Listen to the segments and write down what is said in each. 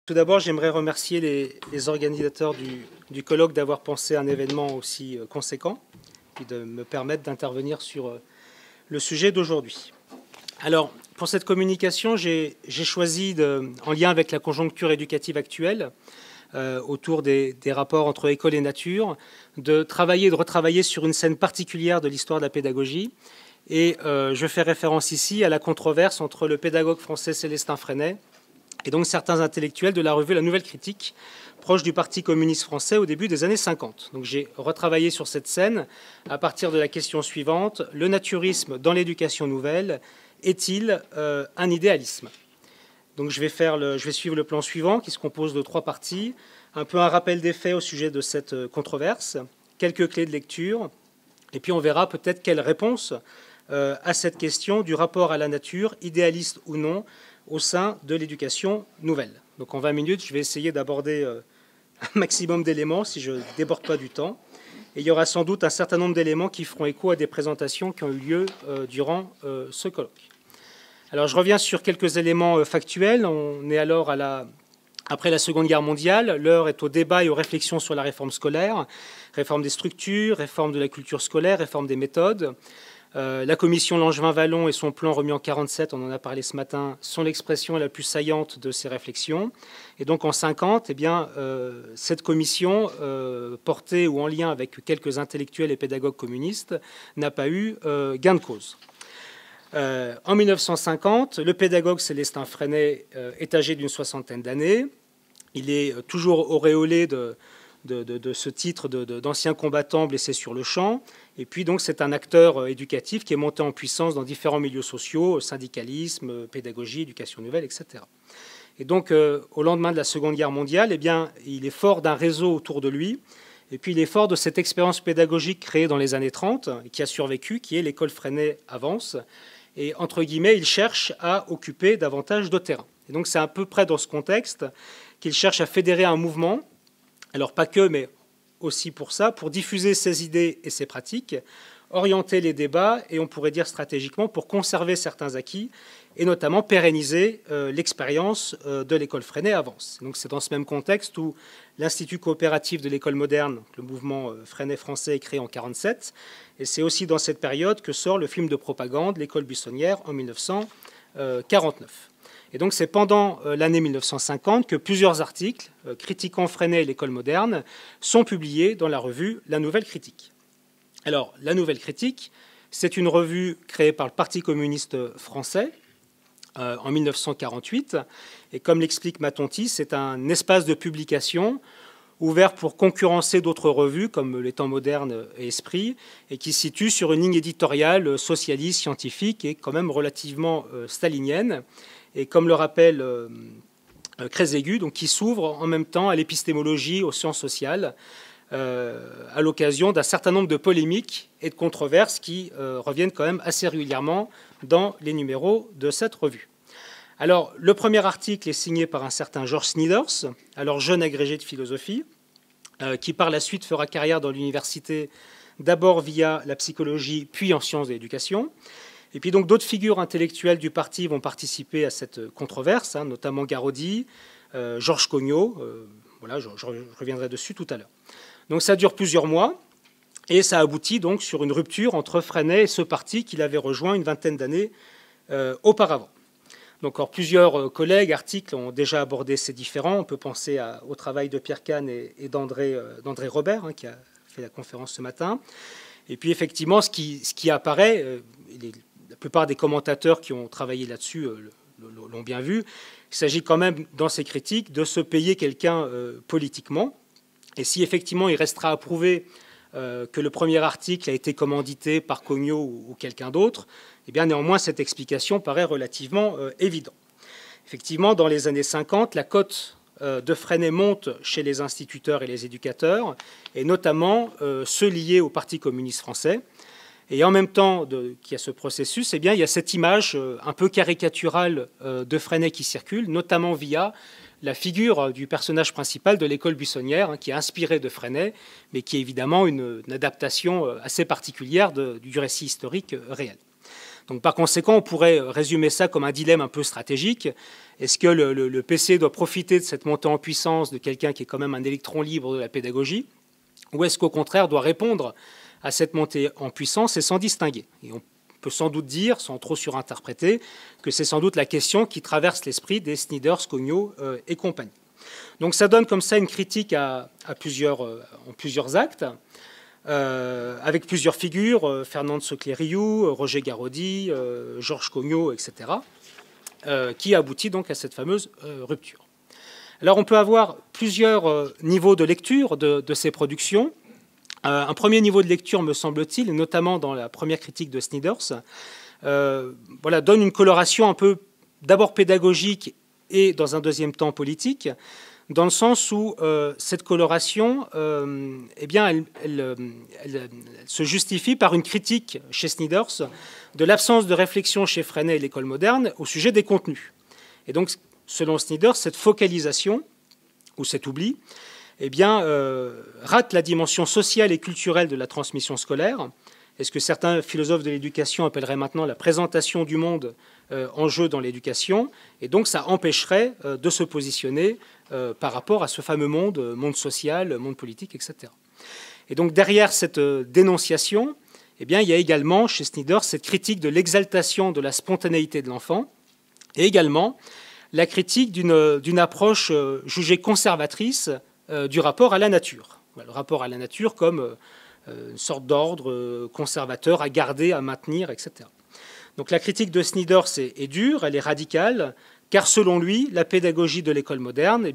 Tout d'abord, j'aimerais remercier les organisateurs du colloque d'avoir pensé à un événement aussi conséquent et de me permettre d'intervenir sur le sujet d'aujourd'hui. Alors, pour cette communication, j'ai choisi, en lien avec la conjoncture éducative actuelle, autour des rapports entre école et nature, de retravailler sur une scène particulière de l'histoire de la pédagogie. Et je fais référence ici à la controverse entre le pédagogue français Célestin Freinet et donc certains intellectuels de la revue La Nouvelle Critique, proche du Parti communiste français au début des années 50. Donc j'ai retravaillé sur cette scène à partir de la question suivante: le naturisme dans l'éducation nouvelle est-il un idéalisme? Donc je vais suivre le plan suivant qui se compose de 3 parties. Un peu un rappel des faits au sujet de cette controverse, quelques clés de lecture, et puis on verra peut-être quelle réponse à cette question du rapport à la nature, idéaliste ou non, au sein de l'éducation nouvelle. Donc en 20 minutes, je vais essayer d'aborder un maximum d'éléments si je ne déborde pas du temps. Et il y aura sans doute un certain nombre d'éléments qui feront écho à des présentations qui ont eu lieu durant ce colloque. Alors je reviens sur quelques éléments factuels. On est alors après la Seconde Guerre mondiale. L'heure est au débat et aux réflexions sur la réforme scolaire, réforme des structures, réforme de la culture scolaire, réforme des méthodes. La commission Langevin-Wallon et son plan remis en 1947, on en a parlé ce matin, sont l'expression la plus saillante de ces réflexions. Et donc en 1950, cette commission, portée ou en lien avec quelques intellectuels et pédagogues communistes, n'a pas eu gain de cause. En 1950, le pédagogue Célestin Freinet est âgé d'une 60aine d'années. Il est toujours auréolé de ce titre d'ancien combattant blessé sur le champ. Et puis donc c'est un acteur éducatif qui est monté en puissance dans différents milieux sociaux, syndicalisme, pédagogie, éducation nouvelle, etc. Et donc au lendemain de la Seconde Guerre mondiale, il est fort d'un réseau autour de lui. Et puis il est fort de cette expérience pédagogique créée dans les années 30 et qui a survécu, qui est l'école Freinet Avance. Et entre guillemets, il cherche à occuper davantage de terrain. Et donc c'est à peu près dans ce contexte qu'il cherche à fédérer un mouvement. Alors pas que, mais aussi pour ça, pour diffuser ses idées et ses pratiques, orienter les débats et on pourrait dire stratégiquement pour conserver certains acquis et notamment pérenniser l'expérience de l'école Freinet Avance. Donc c'est dans ce même contexte où l'Institut coopératif de l'école moderne, le mouvement Freinet français, est créé en 1947 et c'est aussi dans cette période que sort le film de propagande L'école buissonnière en 1949. Et donc c'est pendant l'année 1950 que plusieurs articles critiquant Freinet et l'école moderne sont publiés dans la revue La Nouvelle Critique. Alors, La Nouvelle Critique, c'est une revue créée par le Parti communiste français en 1948. Et comme l'explique Matonti, c'est un espace de publication ouvert pour concurrencer d'autres revues comme Les Temps modernes et Esprit, et qui se situe sur une ligne éditoriale socialiste, scientifique et quand même relativement stalinienne. Et comme le rappelle Crézaigu, donc qui s'ouvre en même temps à l'épistémologie, aux sciences sociales, à l'occasion d'un certain nombre de polémiques et de controverses qui reviennent quand même assez régulièrement dans les numéros de cette revue. Alors, le premier article est signé par un certain Georges Snyders, alors jeune agrégé de philosophie, qui par la suite fera carrière dans l'université, d'abord via la psychologie, puis en sciences de l'éducation. Et puis donc d'autres figures intellectuelles du parti vont participer à cette controverse, notamment Garaudy, Georges Cognot. Voilà, je reviendrai dessus tout à l'heure. Donc ça dure plusieurs mois et ça aboutit donc sur une rupture entre Freinet et ce parti qu'il avait rejoint une vingtaine d'années auparavant. Donc plusieurs collègues, articles ont déjà abordé ces différends. On peut penser au travail de Pierre Kahn et d'André Robert, qui a fait la conférence ce matin. Et puis effectivement, ce qui apparaît, la plupart des commentateurs qui ont travaillé là-dessus l'ont bien vu, il s'agit quand même, dans ces critiques, de se payer quelqu'un politiquement. Et si effectivement il restera à prouver que le premier article a été commandité par Cognot ou quelqu'un d'autre, eh bien néanmoins cette explication paraît relativement évidente. Effectivement, dans les années 50, la cote de Freinet monte chez les instituteurs et les éducateurs, et notamment ceux liés au Parti communiste français. Et en même temps qu'il y a ce processus, eh bien, il y a cette image un peu caricaturale de Freinet qui circule, notamment via la figure du personnage principal de l'école buissonnière, qui est inspirée de Freinet, mais qui est évidemment une adaptation assez particulière du récit historique réel. Donc par conséquent, on pourrait résumer ça comme un dilemme un peu stratégique. Est-ce que le PC doit profiter de cette montée en puissance de quelqu'un qui est quand même un électron libre de la pédagogie, ou est-ce qu'au contraire doit répondre à cette montée en puissance et s'en distinguer? Et on peut sans doute dire, sans trop surinterpréter, que c'est sans doute la question qui traverse l'esprit des Sneeders, Cognot et compagnie. Donc ça donne comme ça une critique en plusieurs actes, avec plusieurs figures, Fernand Soclé-Rioux, Roger Garaudy, Georges Cognot, etc., qui aboutit donc à cette fameuse rupture. Alors on peut avoir plusieurs niveaux de lecture de ces productions. Un premier niveau de lecture, me semble-t-il, notamment dans la première critique de Sneeders, donne une coloration un peu d'abord pédagogique et dans un deuxième temps politique, dans le sens où cette coloration, elle se justifie par une critique chez Sneeders de l'absence de réflexion chez Freinet et l'école moderne au sujet des contenus. Et donc, selon Sneeders, cette focalisation, ou cet oubli, rate la dimension sociale et culturelle de la transmission scolaire. Et ce que certains philosophes de l'éducation appelleraient maintenant la présentation du monde en jeu dans l'éducation. Et donc, ça empêcherait de se positionner par rapport à ce fameux monde social, monde politique, etc. Et donc, derrière cette dénonciation, il y a également, chez Sneeders, cette critique de l'exaltation de la spontanéité de l'enfant, et également la critique d'une approche jugée conservatrice du rapport à la nature. Le rapport à la nature comme une sorte d'ordre conservateur à garder, à maintenir, etc. Donc la critique de Sneeders est dure, elle est radicale, car selon lui, la pédagogie de l'école moderne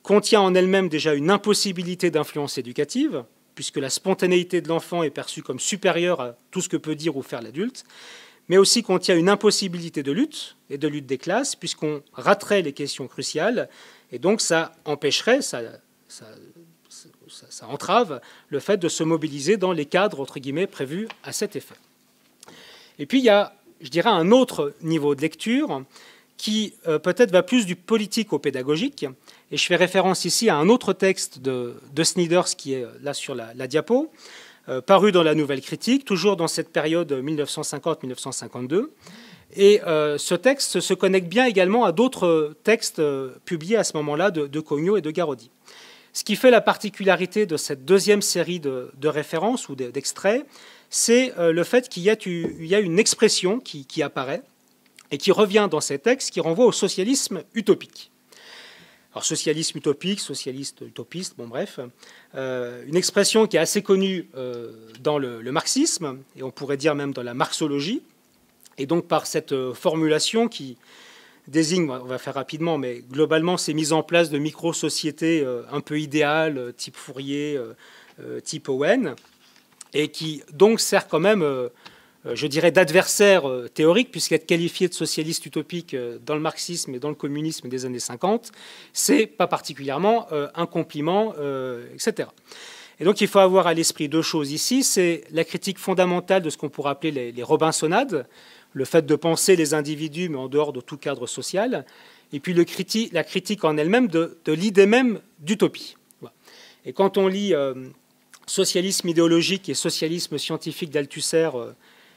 contient en elle-même déjà une impossibilité d'influence éducative, puisque la spontanéité de l'enfant est perçue comme supérieure à tout ce que peut dire ou faire l'adulte, mais aussi contient une impossibilité de lutte et de lutte des classes, puisqu'on raterait les questions cruciales, et donc ça empêcherait, ça entrave le fait de se mobiliser dans les cadres, entre guillemets, prévus à cet effet. Et puis il y a, je dirais, un autre niveau de lecture qui peut-être va plus du politique au pédagogique, et je fais référence ici à un autre texte de Sneeders qui est là sur la diapo, paru dans la Nouvelle Critique, toujours dans cette période 1950-1952. Et ce texte se connecte bien également à d'autres textes publiés à ce moment-là de Cognot et de Garaudy. Ce qui fait la particularité de cette deuxième série de références ou d'extraits, c'est le fait qu'il y a une expression qui apparaît et qui revient dans ces textes, qui renvoie au socialisme utopique. Alors socialisme utopique, socialiste utopiste, bon bref, une expression qui est assez connue dans le marxisme, et on pourrait dire même dans la marxologie, et donc par cette formulation qui désigne, on va faire rapidement, mais globalement c'est mise en place de micro-sociétés un peu idéales, type Fourier, type Owen, et qui donc sert quand même, je dirais, d'adversaire théorique, puisqu'être qualifié de socialiste utopique dans le marxisme et dans le communisme des années 50, c'est pas particulièrement un compliment, etc. Et donc il faut avoir à l'esprit deux choses ici, c'est la critique fondamentale de ce qu'on pourrait appeler les Robinsonades, le fait de penser les individus mais en dehors de tout cadre social, et puis la critique en elle-même de l'idée même d'utopie. Et quand on lit Socialisme idéologique et socialisme scientifique d'Althusser,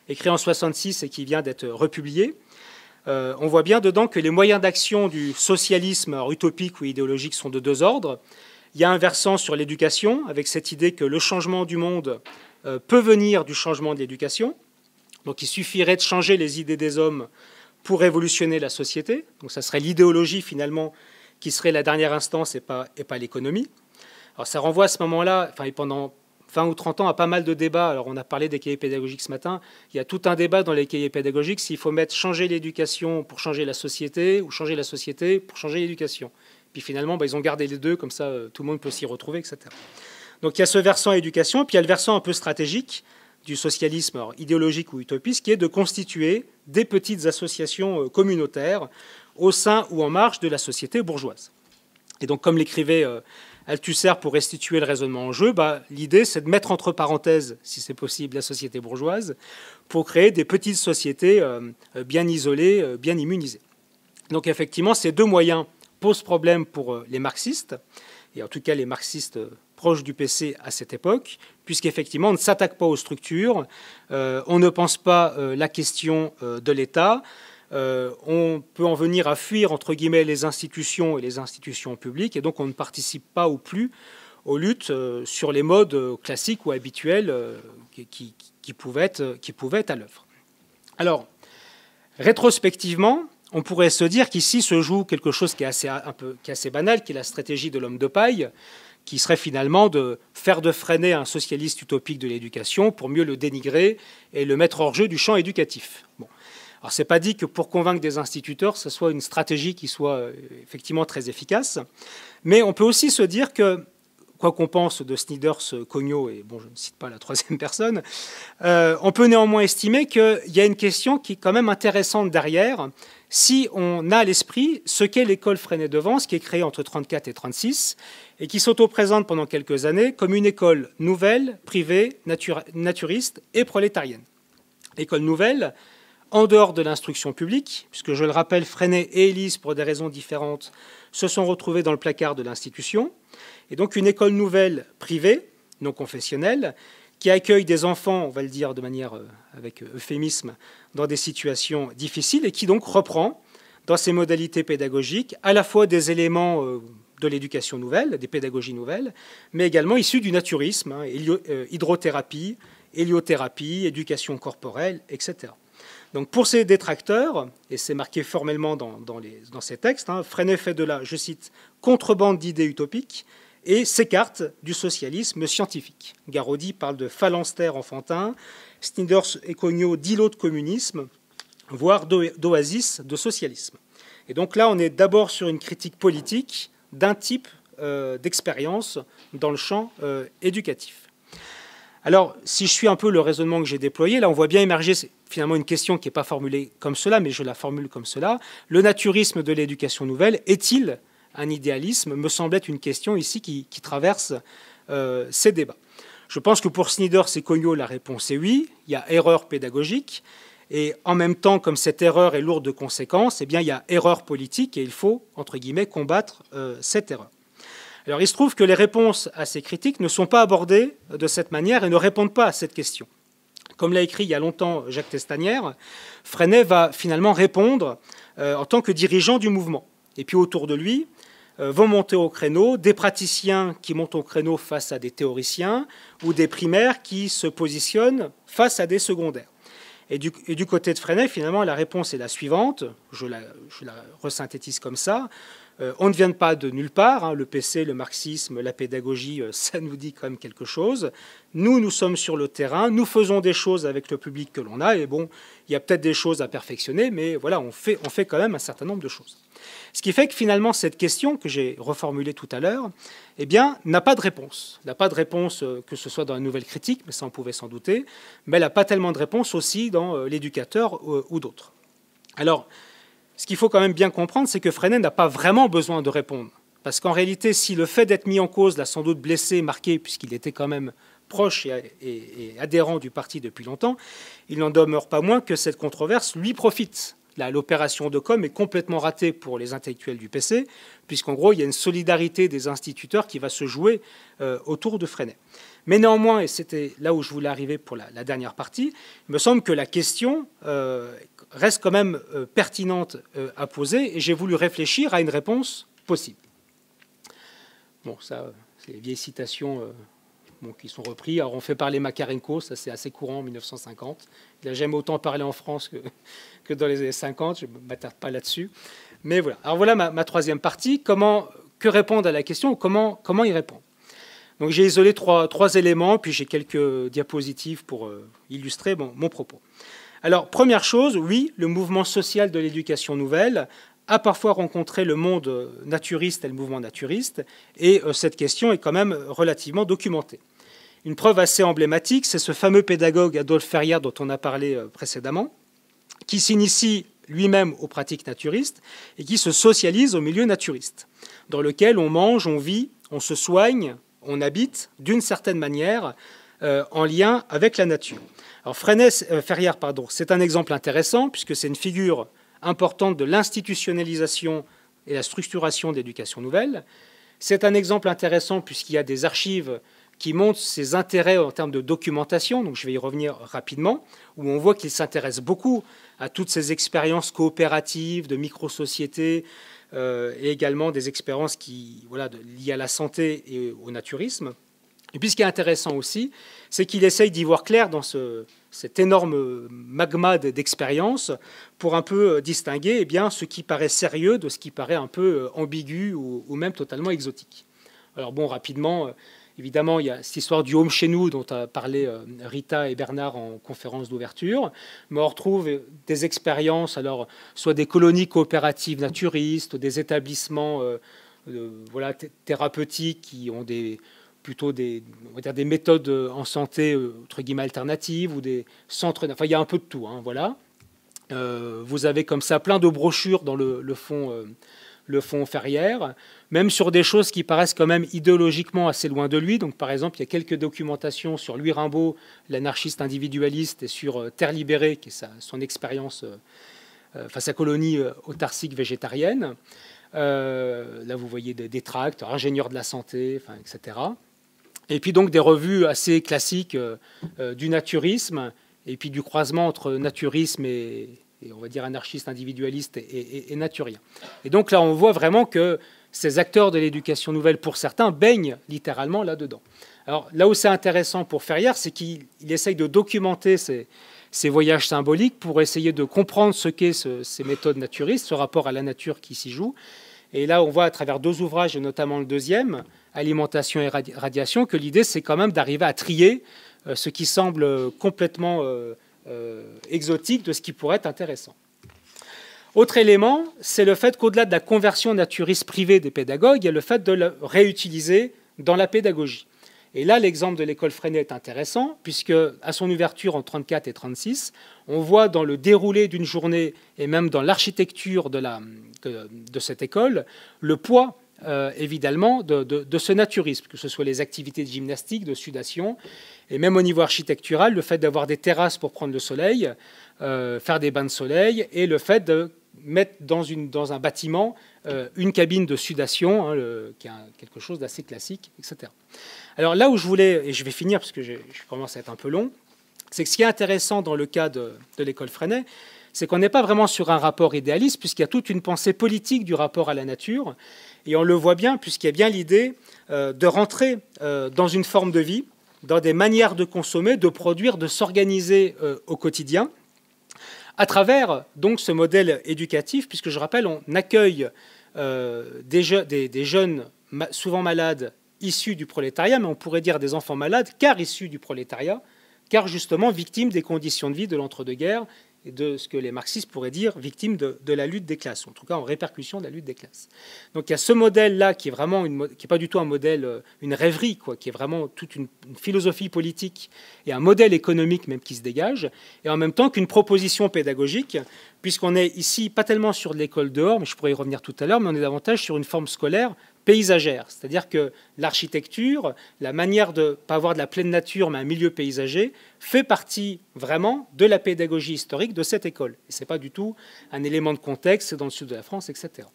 écrit en 1966 et qui vient d'être republié, on voit bien dedans que les moyens d'action du socialisme utopique ou idéologique sont de deux ordres. Il y a un versant sur l'éducation, avec cette idée que le changement du monde peut venir du changement de l'éducation. Donc il suffirait de changer les idées des hommes pour révolutionner la société. Donc ça serait l'idéologie finalement qui serait la dernière instance et pas l'économie. Alors ça renvoie à ce moment-là, enfin pendant 20 ou 30 ans, à pas mal de débats. Alors on a parlé des cahiers pédagogiques ce matin. Il y a tout un débat dans les cahiers pédagogiques s'il faut mettre changer l'éducation pour changer la société ou changer la société pour changer l'éducation. Puis finalement, ils ont gardé les deux, comme ça tout le monde peut s'y retrouver, etc. Donc il y a ce versant éducation, puis il y a le versant un peu stratégique du socialisme idéologique ou utopiste, qui est de constituer des petites associations communautaires au sein ou en marge de la société bourgeoise. Et donc, comme l'écrivait Althusser pour restituer le raisonnement en jeu, l'idée, c'est de mettre entre parenthèses, si c'est possible, la société bourgeoise, pour créer des petites sociétés bien isolées, bien immunisées. Donc, effectivement, ces deux moyens posent problème pour les marxistes, et en tout cas les marxistes proche du PC à cette époque, puisqu'effectivement, on ne s'attaque pas aux structures, on ne pense pas la question de l'État, on peut en venir à fuir, entre guillemets, les institutions et les institutions publiques, et donc on ne participe pas ou plus aux luttes sur les modes classiques ou habituels qui pouvaient être à l'œuvre. Alors, rétrospectivement, on pourrait se dire qu'ici se joue quelque chose qui est assez banal, qui est la stratégie de l'homme de paille, qui serait finalement de faire de Freinet un socialiste utopique de l'éducation pour mieux le dénigrer et le mettre hors jeu du champ éducatif. Bon. Alors, ce n'est pas dit que pour convaincre des instituteurs, ce soit une stratégie qui soit effectivement très efficace, mais on peut aussi se dire que, quoi qu'on pense de Snyders, Cognot, et bon, je ne cite pas la troisième personne, on peut néanmoins estimer qu'il y a une question qui est quand même intéressante derrière, si on a à l'esprit ce qu'est l'école Freinet de Vence, qui est créée entre 1934 et 1936, et qui s'auto-présente pendant quelques années comme une école nouvelle, privée, naturiste et prolétarienne. École nouvelle, en dehors de l'instruction publique, puisque je le rappelle, Freinet et Élise, pour des raisons différentes, se sont retrouvés dans le placard de l'institution, et donc une école nouvelle privée, non confessionnelle, qui accueille des enfants, on va le dire de manière avec euphémisme, dans des situations difficiles, et qui donc reprend dans ses modalités pédagogiques à la fois des éléments de l'éducation nouvelle, des pédagogies nouvelles, mais également issus du naturisme, hydrothérapie, héliothérapie, éducation corporelle, etc. Donc pour ces détracteurs, et c'est marqué formellement dans ces textes, Freinet fait de la, je cite, contrebande d'idées utopiques et s'écarte du socialisme scientifique. Garaudy parle de phalanstère enfantin, Snyders et Cognot d'îlot de communisme, voire d'oasis de socialisme. Et donc là, on est d'abord sur une critique politique d'un type d'expérience dans le champ éducatif. Alors, si je suis un peu le raisonnement que j'ai déployé, là, on voit bien émerger finalement une question qui n'est pas formulée comme cela, mais je la formule comme cela. Le naturisme de l'éducation nouvelle est-il un idéalisme? Me semble être une question ici qui traverse ces débats. Je pense que pour Snyders et Cognot, la réponse est oui. Il y a erreur pédagogique. Et en même temps, comme cette erreur est lourde de conséquences, eh bien, il y a erreur politique et il faut, entre guillemets, combattre cette erreur. Alors, il se trouve que les réponses à ces critiques ne sont pas abordées de cette manière et ne répondent pas à cette question. Comme l'a écrit il y a longtemps Jacques Testanière, Freinet va finalement répondre en tant que dirigeant du mouvement. Et puis autour de lui vont monter au créneau des praticiens qui montent au créneau face à des théoriciens ou des primaires qui se positionnent face à des secondaires. Et du côté de Freinet, finalement, la réponse est la suivante, je la resynthétise comme ça. On ne vient pas de nulle part, le PC, le marxisme, la pédagogie, ça nous dit quand même quelque chose. Nous sommes sur le terrain, nous faisons des choses avec le public que l'on a, et bon, il y a peut-être des choses à perfectionner, mais voilà, on fait quand même un certain nombre de choses. Ce qui fait que finalement, cette question que j'ai reformulée tout à l'heure, eh bien, n'a pas de réponse. N'a pas de réponse que ce soit dans la nouvelle critique, mais ça on pouvait s'en douter, mais elle n'a pas tellement de réponse aussi dans l'éducateur ou d'autres. Alors, ce qu'il faut quand même bien comprendre, c'est que Freinet n'a pas vraiment besoin de répondre. Parce qu'en réalité, si le fait d'être mis en cause l'a sans doute blessé, marqué, puisqu'il était quand même proche et adhérent du parti depuis longtemps, il n'en demeure pas moins que cette controverse lui profite. Là, l'opération de com est complètement ratée pour les intellectuels du PC, puisqu'en gros, il y a une solidarité des instituteurs qui va se jouer autour de Freinet. Mais néanmoins, et c'était là où je voulais arriver pour la dernière partie, il me semble que la question reste quand même pertinente à poser, et j'ai voulu réfléchir à une réponse possible. Bon, ça, c'est les vieilles citations qui sont reprises. Alors, on fait parler Makarenko, ça c'est assez courant en 1950. Il n'a jamais autant parlé en France que dans les années 50, je ne m'attarde pas là-dessus. Mais voilà. Alors voilà ma troisième partie, que répondre à la question, comment y répondre. Donc j'ai isolé trois éléments, puis j'ai quelques diapositives pour illustrer mon propos. Alors, première chose, oui, le mouvement social de l'éducation nouvelle a parfois rencontré le monde naturiste et le mouvement naturiste, et cette question est quand même relativement documentée. Une preuve assez emblématique, c'est ce fameux pédagogue Adolphe Ferrière dont on a parlé précédemment, qui s'initie lui-même aux pratiques naturistes et qui se socialise au milieu naturiste, dans lequel on mange, on vit, on se soigne, on habite d'une certaine manière en lien avec la nature. Alors Ferrière, c'est un exemple intéressant puisque c'est une figure importante de l'institutionnalisation et la structuration de l'éducation nouvelle. C'est un exemple intéressant puisqu'il y a des archives qui montrent ses intérêts en termes de documentation, donc je vais y revenir rapidement, où on voit qu'il s'intéresse beaucoup à toutes ces expériences coopératives, de micro-sociétés, et également des expériences liées à la santé et au naturisme. Et puis ce qui est intéressant aussi, c'est qu'il essaye d'y voir clair dans cet énorme magma d'expériences pour un peu distinguer ce qui paraît sérieux de ce qui paraît un peu ambigu ou même totalement exotique. Alors bon, rapidement, évidemment, il y a cette histoire du home chez nous dont a parlé Rita et Bernard en conférence d'ouverture, mais on retrouve des expériences, alors soit des colonies coopératives naturistes, des établissements thérapeutiques qui ont plutôt des méthodes en santé entre guillemets alternatives ou des centres. Enfin, il y a un peu de tout. Hein, voilà. Vous avez comme ça plein de brochures dans le fond Ferrière, même sur des choses qui paraissent quand même idéologiquement assez loin de lui. Donc, par exemple, il y a quelques documentations sur Louis Rimbaud, l'anarchiste individualiste, et sur Terre libérée, qui est son expérience, sa colonie autarcique végétarienne. Là, vous voyez des tracts, ingénieurs de la santé, etc. Et puis donc des revues assez classiques du naturisme, et puis du croisement entre naturisme et on va dire anarchiste individualiste et naturien. Et donc là, on voit vraiment que ces acteurs de l'éducation nouvelle, pour certains, baignent littéralement là-dedans. Alors là où c'est intéressant pour Ferrière, c'est qu'il essaye de documenter ces voyages symboliques pour essayer de comprendre ce qu'est ces méthodes naturistes, ce rapport à la nature qui s'y joue. Et là, on voit à travers deux ouvrages, et notamment le deuxième, Alimentation et radiation, que l'idée, c'est quand même d'arriver à trier ce qui semble complètement exotique de ce qui pourrait être intéressant. Autre élément, c'est le fait qu'au-delà de la conversion naturiste privée des pédagogues, il y a le fait de le réutiliser dans la pédagogie. Et là, l'exemple de l'école Freinet est intéressant, puisque à son ouverture en 1934 et 1936, on voit dans le déroulé d'une journée et même dans l'architecture de cette école le poids, évidemment, de ce naturisme, que ce soit les activités de gymnastique, de sudation, et même au niveau architectural, le fait d'avoir des terrasses pour prendre le soleil, faire des bains de soleil, et le fait de mettre dans un bâtiment une cabine de sudation, qui est quelque chose d'assez classique, etc. Alors là où je voulais, et je vais finir parce que je commence à être un peu long, c'est que ce qui est intéressant dans le cas de l'école Freinet, c'est qu'on n'est pas vraiment sur un rapport idéaliste, puisqu'il y a toute une pensée politique du rapport à la nature, et on le voit bien, puisqu'il y a bien l'idée de rentrer dans une forme de vie, dans des manières de consommer, de produire, de s'organiser au quotidien, à travers donc ce modèle éducatif, puisque je rappelle, on accueille des jeunes souvent malades issus du prolétariat, mais on pourrait dire des enfants malades car issus du prolétariat, car justement victimes des conditions de vie de l'entre-deux-guerres et de ce que les marxistes pourraient dire victimes de la lutte des classes, en tout cas en répercussion de la lutte des classes. Donc il y a ce modèle-là qui est vraiment qui n'est pas du tout un modèle, une rêverie, quoi, qui est vraiment toute une philosophie politique et un modèle économique même qui se dégage, et en même temps qu'une proposition pédagogique, puisqu'on est ici pas tellement sur de l'école dehors, mais je pourrais y revenir tout à l'heure, mais on est davantage sur une forme scolaire paysagère, c'est-à-dire que l'architecture, la manière de ne pas avoir de la pleine nature, mais un milieu paysager, fait partie vraiment de la pédagogie historique de cette école. Et ce n'est pas du tout un élément de contexte, c'est dans le sud de la France, etc.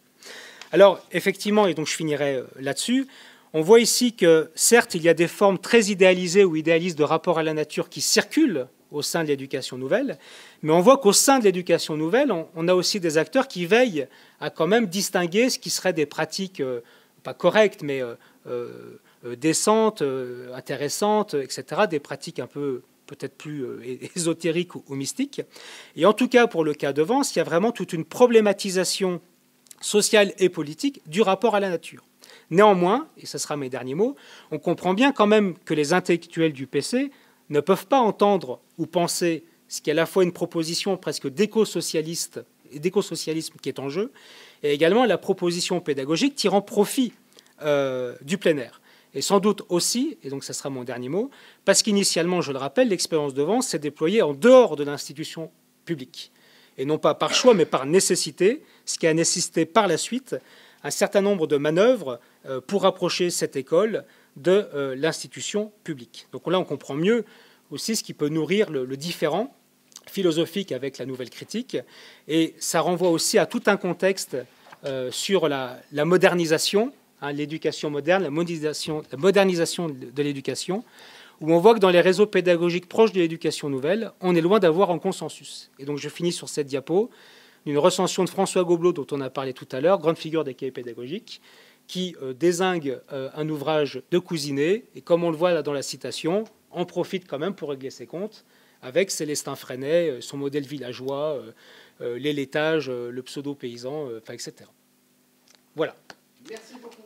Alors, effectivement, et donc je finirai là-dessus, on voit ici que, certes, il y a des formes très idéalisées ou idéalistes de rapport à la nature qui circulent au sein de l'éducation nouvelle, mais on voit qu'au sein de l'éducation nouvelle, on a aussi des acteurs qui veillent à quand même distinguer ce qui serait des pratiques pas correctes, mais décentes, intéressantes, etc., des pratiques un peu peut-être plus ésotériques ou mystiques. Et en tout cas, pour le cas de Vence, il y a vraiment toute une problématisation sociale et politique du rapport à la nature. Néanmoins, et ce sera mes derniers mots, on comprend bien quand même que les intellectuels du PC ne peuvent pas entendre ou penser ce qui est à la fois une proposition presque d'éco-socialisme qui est en jeu, et également la proposition pédagogique tirant profit du plein air. Et sans doute aussi, et donc ça sera mon dernier mot, parce qu'initialement, je le rappelle, l'expérience de Vence s'est déployée en dehors de l'institution publique. Et non pas par choix, mais par nécessité, ce qui a nécessité par la suite un certain nombre de manœuvres pour rapprocher cette école de l'institution publique. Donc là, on comprend mieux aussi ce qui peut nourrir le différend philosophique avec la nouvelle critique. Et ça renvoie aussi à tout un contexte sur la modernisation, l'éducation moderne, la modernisation de l'éducation, où on voit que dans les réseaux pédagogiques proches de l'éducation nouvelle, on est loin d'avoir un consensus. Et donc je finis sur cette diapo d'une recension de François Gobelot, dont on a parlé tout à l'heure, grande figure des cahiers pédagogiques, qui dézingue un ouvrage de Cousinet, et comme on le voit là dans la citation, en profite quand même pour régler ses comptes avec Célestin Freinet, son modèle villageois, les laitages, le pseudo-paysan, etc. Voilà. Merci beaucoup.